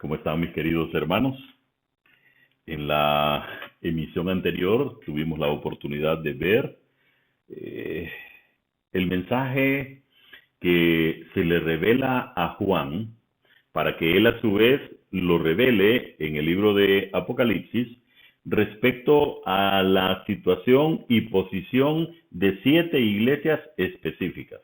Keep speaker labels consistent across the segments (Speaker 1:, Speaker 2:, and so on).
Speaker 1: ¿Cómo están mis queridos hermanos? En la emisión anterior tuvimos la oportunidad de ver eh, el mensaje que se le revela a Juan para que él a su vez lo revele en el libro de Apocalipsis respecto a la situación y posición de 7 iglesias específicas.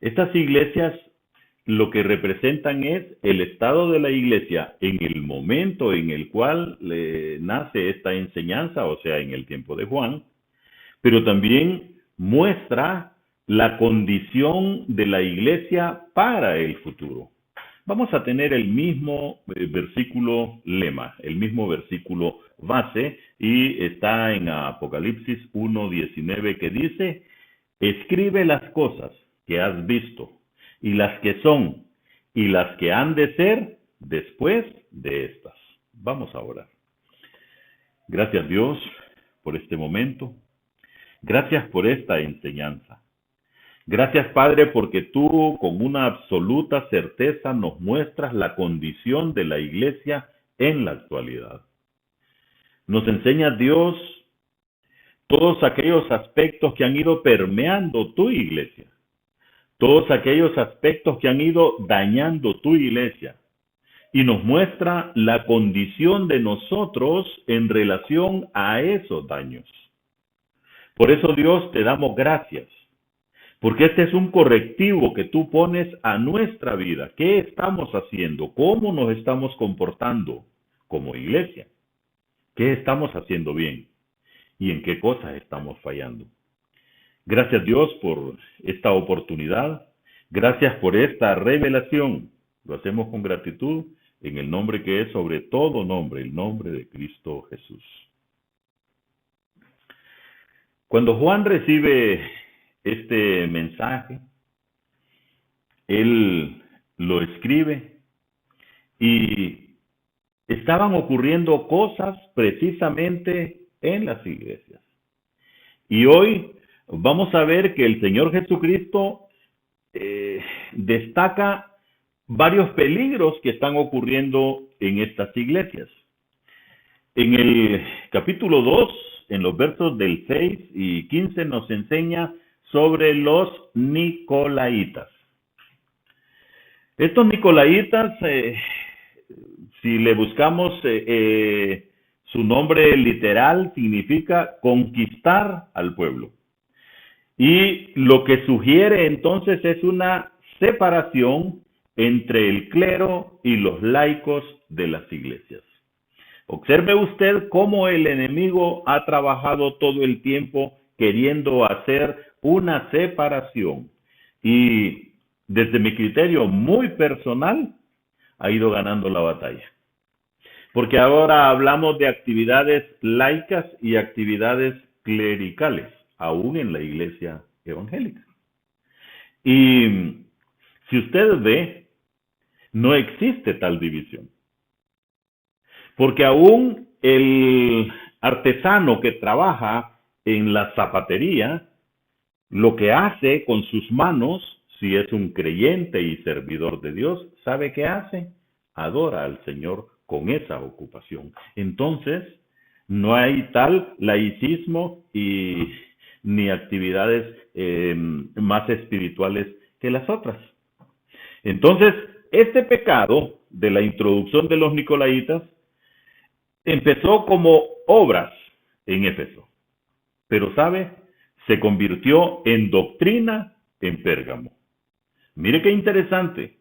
Speaker 1: Estas iglesias lo que representan es el estado de la iglesia en el momento en el cual nace esta enseñanza, o sea, en el tiempo de Juan, pero también muestra la condición de la iglesia para el futuro. Vamos a tener el mismo versículo lema, el mismo versículo base, y está en Apocalipsis 1:19 que dice: escribe las cosas que has visto, y las que son, y las que han de ser después de estas. Vamos a orar. Gracias Dios por este momento. Gracias por esta enseñanza. Gracias Padre porque tú con una absoluta certeza nos muestras la condición de la iglesia en la actualidad. Nos enseña Dios todos aquellos aspectos que han ido permeando tu iglesia. Todos aquellos aspectos que han ido dañando tu iglesia, y nos muestra la condición de nosotros en relación a esos daños. Por eso Dios te damos gracias, porque este es un correctivo que tú pones a nuestra vida. ¿Qué estamos haciendo? ¿Cómo nos estamos comportando como iglesia? ¿Qué estamos haciendo bien? ¿Y en qué cosas estamos fallando? Gracias Dios por esta oportunidad. Gracias por esta revelación. Lo hacemos con gratitud en el nombre que es sobre todo nombre, el nombre de Cristo Jesús. Cuando Juan recibe este mensaje, él lo escribe y estaban ocurriendo cosas precisamente en las iglesias. Y hoy vamos a ver que el Señor Jesucristo destaca varios peligros que están ocurriendo en estas iglesias. En el capítulo 2, en los versos del 6 y 15, nos enseña sobre los nicolaitas. Estos nicolaitas, si le buscamos su nombre literal, significa conquistar al pueblo. Y lo que sugiere entonces es una separación entre el clero y los laicos de las iglesias. Observe usted cómo el enemigo ha trabajado todo el tiempo queriendo hacer una separación. Y desde mi criterio muy personal, ha ido ganando la batalla. Porque ahora hablamos de actividades laicas y actividades clericales, aún en la iglesia evangélica. Y si usted ve, no existe tal división. Porque aún el artesano que trabaja en la zapatería, lo que hace con sus manos, si es un creyente y servidor de Dios, ¿sabe qué hace? Adora al Señor con esa ocupación. Entonces, no hay tal laicismo ni actividades más espirituales que las otras. Entonces, este pecado de la introducción de los nicolaitas empezó como obras en Éfeso, pero ¿sabe? Se convirtió en doctrina en Pérgamo. Mire qué interesante,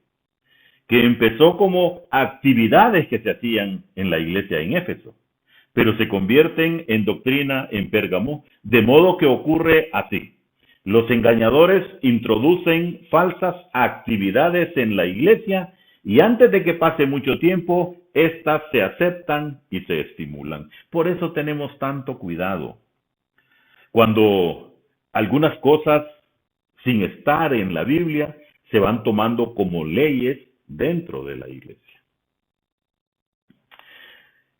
Speaker 1: que empezó como actividades que se hacían en la iglesia en Éfeso, pero se convierten en doctrina en Pérgamo, de modo que ocurre así. Los engañadores introducen falsas actividades en la iglesia y antes de que pase mucho tiempo, estas se aceptan y se estimulan. Por eso tenemos tanto cuidado. Cuando algunas cosas, sin estar en la Biblia, se van tomando como leyes dentro de la iglesia.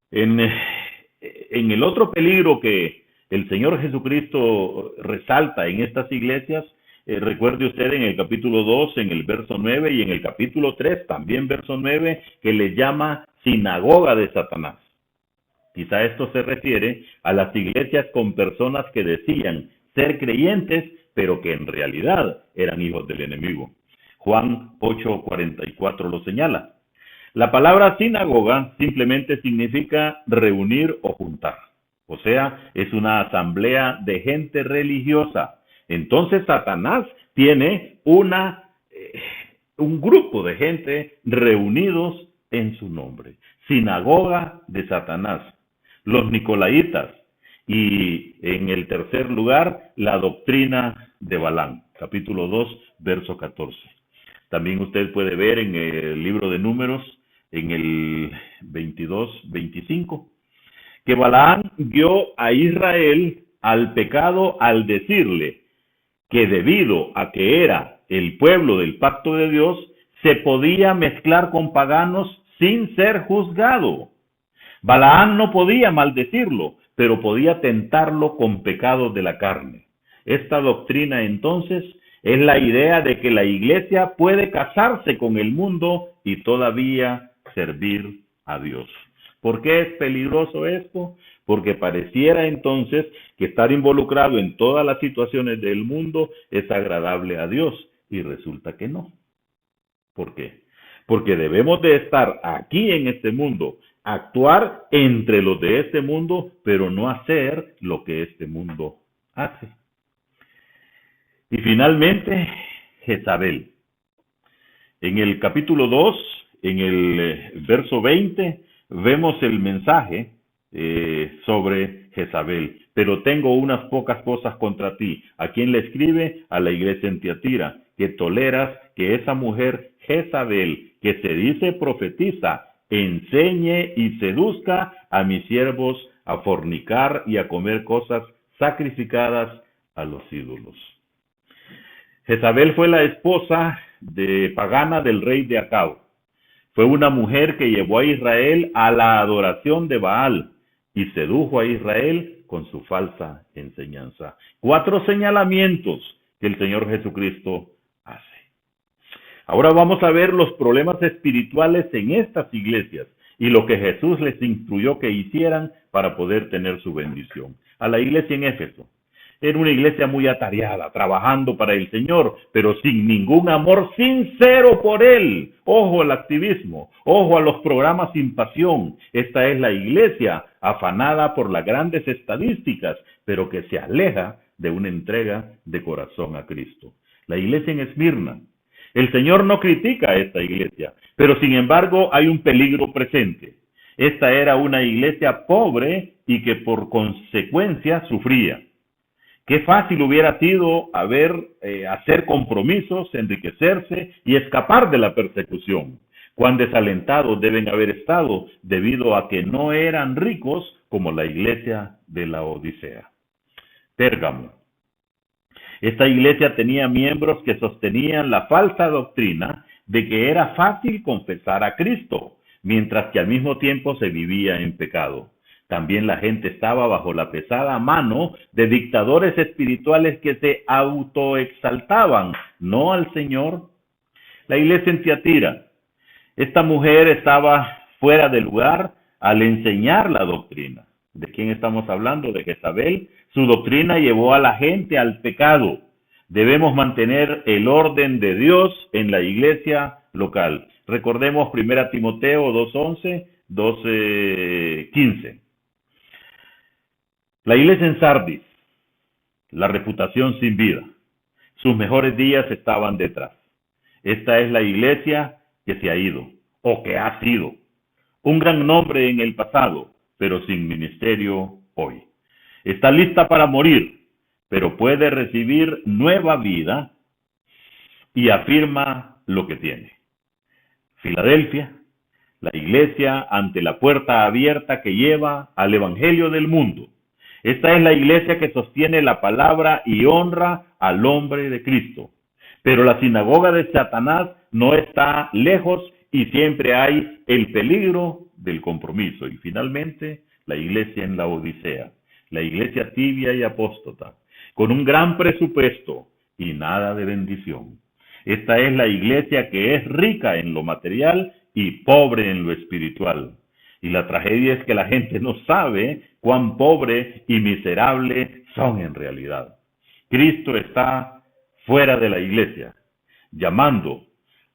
Speaker 1: En el otro peligro que el Señor Jesucristo resalta en estas iglesias Recuerde usted en el capítulo 2, en el verso 9 y en el capítulo 3, también verso 9, que le llama sinagoga de Satanás. Quizá esto se refiere a las iglesias con personas que decían ser creyentes, pero que en realidad eran hijos del enemigo. Juan 8:44 lo señala. La palabra sinagoga simplemente significa reunir o juntar. O sea, es una asamblea de gente religiosa. Entonces Satanás tiene un grupo de gente reunidos en su nombre. Sinagoga de Satanás. Los nicolaitas. Y en el tercer lugar, la doctrina de Balaam. Capítulo 2, verso 14. También usted puede ver en el libro de Números, en el 22-25, que Balaam guió a Israel al pecado al decirle que debido a que era el pueblo del pacto de Dios, se podía mezclar con paganos sin ser juzgado. Balaam no podía maldecirlo, pero podía tentarlo con pecados de la carne. Esta doctrina entonces es la idea de que la iglesia puede casarse con el mundo y todavía servir a Dios. ¿Por qué es peligroso esto? Porque pareciera entonces que estar involucrado en todas las situaciones del mundo es agradable a Dios y resulta que no. ¿Por qué? Porque debemos de estar aquí en este mundo, actuar entre los de este mundo, pero no hacer lo que este mundo hace. Y finalmente, Jezabel. En el capítulo 2, en el verso 20, vemos el mensaje sobre Jezabel. Pero tengo unas pocas cosas contra ti. ¿A quién le escribe? A la iglesia en Tiatira, que toleras que esa mujer Jezabel, que se dice profetiza, enseñe y seduzca a mis siervos a fornicar y a comer cosas sacrificadas a los ídolos. Jezabel fue la esposa pagana del rey de Acab. Fue una mujer que llevó a Israel a la adoración de Baal y sedujo a Israel con su falsa enseñanza. 4 señalamientos que el Señor Jesucristo hace. Ahora vamos a ver los problemas espirituales en estas iglesias y lo que Jesús les instruyó que hicieran para poder tener su bendición. A la iglesia en Éfeso. Era una iglesia muy atareada, trabajando para el Señor, pero sin ningún amor sincero por Él. Ojo al activismo, ojo a los programas sin pasión. Esta es la iglesia afanada por las grandes estadísticas, pero que se aleja de una entrega de corazón a Cristo. La iglesia en Esmirna. El Señor no critica a esta iglesia, pero sin embargo hay un peligro presente. Esta era una iglesia pobre y que por consecuencia sufría. Qué fácil hubiera sido hacer compromisos, enriquecerse y escapar de la persecución. Cuán desalentados deben haber estado debido a que no eran ricos como la iglesia de la Odisea. Pérgamo. Esta iglesia tenía miembros que sostenían la falsa doctrina de que era fácil confesar a Cristo, mientras que al mismo tiempo se vivía en pecado. También la gente estaba bajo la pesada mano de dictadores espirituales que se autoexaltaban, no al Señor. La iglesia en Tiatira. Esta mujer estaba fuera de lugar al enseñar la doctrina. ¿De quién estamos hablando? De Jezabel. Su doctrina llevó a la gente al pecado. Debemos mantener el orden de Dios en la iglesia local. Recordemos 1 Timoteo 2:11, 12:15. La iglesia en Sardis, la reputación sin vida. Sus mejores días estaban detrás. Esta es la iglesia que se ha ido, o que ha sido. Un gran nombre en el pasado, pero sin ministerio hoy. Está lista para morir, pero puede recibir nueva vida y afirma lo que tiene. Filadelfia, la iglesia ante la puerta abierta que lleva al evangelio del mundo. Esta es la iglesia que sostiene la palabra y honra al hombre de Cristo. Pero la sinagoga de Satanás no está lejos y siempre hay el peligro del compromiso. Y finalmente, la iglesia en la Odisea, la iglesia tibia y apóstata, con un gran presupuesto, y nada de bendición. Esta es la iglesia que es rica en lo material y pobre en lo espiritual. Y la tragedia es que la gente no sabe cuán pobre y miserable son en realidad. Cristo está fuera de la iglesia, llamando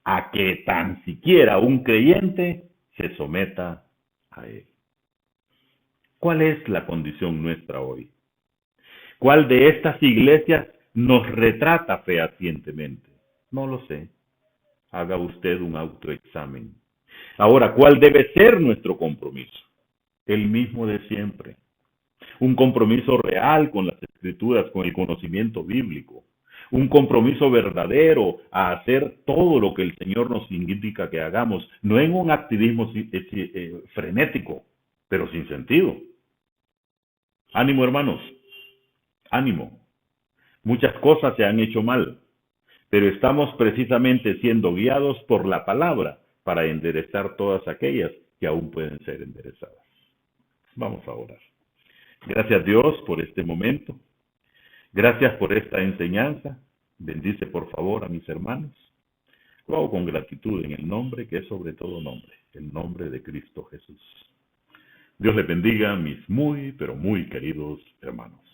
Speaker 1: a que tan siquiera un creyente se someta a él. ¿Cuál es la condición nuestra hoy? ¿Cuál de estas iglesias nos retrata fehacientemente? No lo sé. Haga usted un autoexamen. Ahora, ¿cuál debe ser nuestro compromiso? El mismo de siempre. Un compromiso real con las escrituras, con el conocimiento bíblico. Un compromiso verdadero a hacer todo lo que el Señor nos indica que hagamos, no en un activismo frenético, pero sin sentido. Ánimo, hermanos, ánimo. Muchas cosas se han hecho mal, pero estamos precisamente siendo guiados por la palabra para enderezar todas aquellas que aún pueden ser enderezadas. Vamos a orar. Gracias Dios por este momento. Gracias por esta enseñanza. Bendice por favor a mis hermanos. Lo hago con gratitud en el nombre que es sobre todo nombre, el nombre de Cristo Jesús. Dios les bendiga, mis muy, pero muy queridos hermanos.